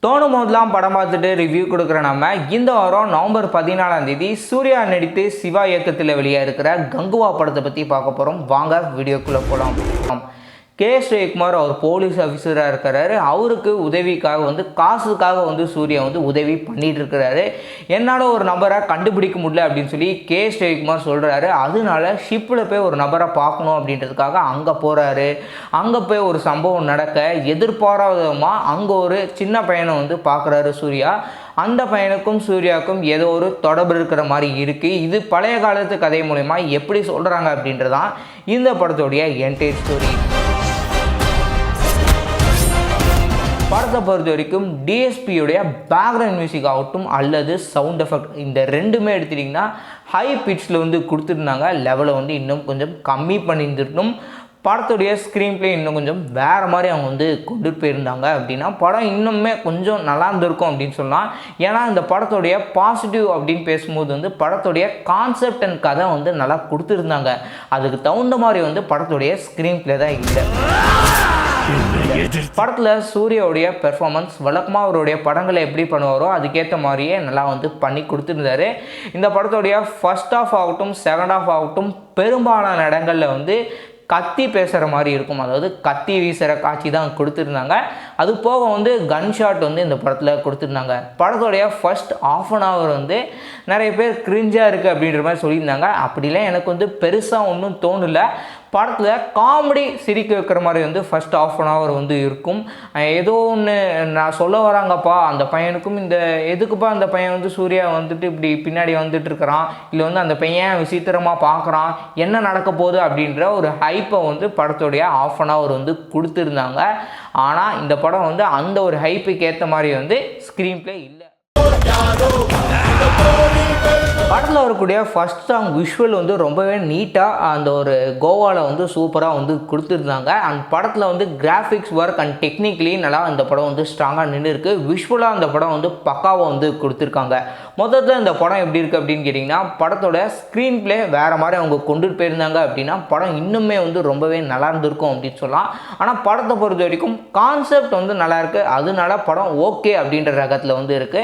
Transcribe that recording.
தோணும் போதெல்லாம் படம் பார்த்துட்டு ரிவ்யூ கொடுக்குற நம்ம இந்த வாரம் நவம்பர் 14ஆம் தேதி சூர்யா நடித்து சிவா இயக்கத்தில் வெளியாக இருக்கிற கங்குவா படத்தை பற்றி பார்க்க போகிறோம். வாங்க வீடியோக்குள்ளே போகலாம். கே. ஸ்ரீகுமார் அவர் போலீஸ் ஆஃபீஸராக இருக்கிறாரு. அவருக்கு உதவிக்காக காசுக்காக சூர்யா உதவி பண்ணிகிட்டு இருக்கிறாரு. என்னால் ஒரு நபரை கண்டுபிடிக்க முடியல அப்படின்னு சொல்லி கே. ஸ்ரீகுமார் சொல்கிறாரு. அதனால ஷிப்பில் போய் ஒரு நபரை பார்க்கணும் அப்படின்றதுக்காக அங்கே போகிறாரு. அங்கே போய் ஒரு சம்பவம் நடக்க எதிர்பாராத விதமாக அங்கே ஒரு சின்ன பையனை பார்க்குறாரு சூர்யா. அந்த பையனுக்கும் சூர்யாவுக்கும் ஏதோ ஒரு தொடர்பு இருக்கிற மாதிரி இருக்குது. இது பழைய காலத்து கதை மூலமா எப்படி சொல்கிறாங்க அப்படின்றதான் இந்த படத்துடைய என்டையர் ஸ்டோரி. படத்தை பொறுத்த வரைக்கும் டிஎஸ்பியுடைய பேக்ரவுண்ட் மியூசிக் ஆகட்டும் அல்லது சவுண்ட் எஃபெக்ட் இந்த ரெண்டுமே எடுத்துட்டிங்கன்னா ஹை பிட்ச்சில் கொடுத்துருந்தாங்க. லெவலை இன்னும் கொஞ்சம் கம்மி பண்ணியிருந்துருக்கணும். படத்துடைய ஸ்க்ரீன் பிளே இன்னும் கொஞ்சம் வேறு மாதிரி அவங்க கொண்டுட்டு போயிருந்தாங்க அப்படின்னா படம் இன்னுமே கொஞ்சம் நல்லா இருந்திருக்கும் அப்படின்னு சொல்லலாம். ஏன்னா இந்த படத்துடைய பாசிட்டிவ் அப்படின்னு பேசும்போது படத்துடைய கான்செப்ட் அண்ட் கதை நல்லா கொடுத்துருந்தாங்க. அதுக்கு தகுந்த மாதிரி படத்துடைய ஸ்க்ரீன் பிளே தான் இல்லை. படத்தில் சூர்யாவுடைய பெர்ஃபார்மன்ஸ் வழக்கமாக அவருடைய படங்களை எப்படி பண்ணுவாரோ அதுக்கேற்ற மாதிரியே நல்லா பண்ணி கொடுத்துருந்தாரு. இந்த படத்துடைய ஃபர்ஸ்ட் ஹாஃப் ஆகட்டும் செகண்ட் ஹாஃப் ஆகட்டும் பெரும்பாலான இடங்களில் கத்தி பேசுகிற மாதிரி இருக்கும். அதாவது கத்தி வீசுகிற காட்சி தான் கொடுத்துருந்தாங்க. அது போக கன் ஷாட் இந்த படத்தில் கொடுத்துருந்தாங்க. படத்தோடைய ஃபர்ஸ்ட் ஆஃப் அன் ஹவர் நிறைய பேர் கிரிஞ்சாக இருக்குது அப்படின்ற மாதிரி சொல்லியிருந்தாங்க. அப்படிலாம் எனக்கு பெருசாக ஒன்றும் தோணலை. படத்தில் காமெடி சிரிக்க வைக்கிற மாதிரி ஃபர்ஸ்ட் ஆஃப் அன் ஹவர் இருக்கும். ஏதோ ஒன்று நான் சொல்ல வராங்கப்பா அந்த பையனுக்கும் இந்த எதுக்குப்பா அந்த பையன் சூர்யா இப்படி பின்னாடி இருக்கிறான் இல்லை அந்த பையன் விசித்திரமாக பார்க்குறான் என்ன நடக்க போகுது அப்படின்ற ஒரு ஹைப்பை படத்துடைய ஆஃப் அன் ஹவர் கொடுத்துருந்தாங்க. ஆனால் இந்த படம் அந்த ஒரு ஹைப்புக்கு ஏற்ற மாதிரி ஸ்க்ரீன் பிளே இல்லை. படத்தில் வரக்கூடிய ஃபஸ்ட் சாங் விஷுவல் ரொம்பவே நீட்டாக அந்த ஒரு கோவாவில் சூப்பராக கொடுத்துருந்தாங்க. அந்த படத்தில் கிராஃபிக்ஸ் ஒர்க் அண்ட் டெக்னிக்கலி நல்லா இந்த படம் ஸ்ட்ராங்காக நின்று இருக்குது. விஷுவலாக அந்த படம் பக்காவாக கொடுத்துருக்காங்க. மொத்தத்தில் இந்த படம் எப்படி இருக்குது அப்படின்னு கேட்டிங்கன்னா படத்தோட ஸ்க்ரீன் பிளே வேறு மாதிரி அவங்க கொண்டுட்டு போயிருந்தாங்க அப்படின்னா படம் இன்னுமே ரொம்பவே நல்லா இருந்திருக்கும் அப்படின்னு சொல்லலாம். ஆனால் படத்தை பொறுத்த வரைக்கும் கான்செப்ட் நல்லா இருக்குது. அதனால படம் ஓகே அப்படின்ற ரகத்தில் இருக்குது.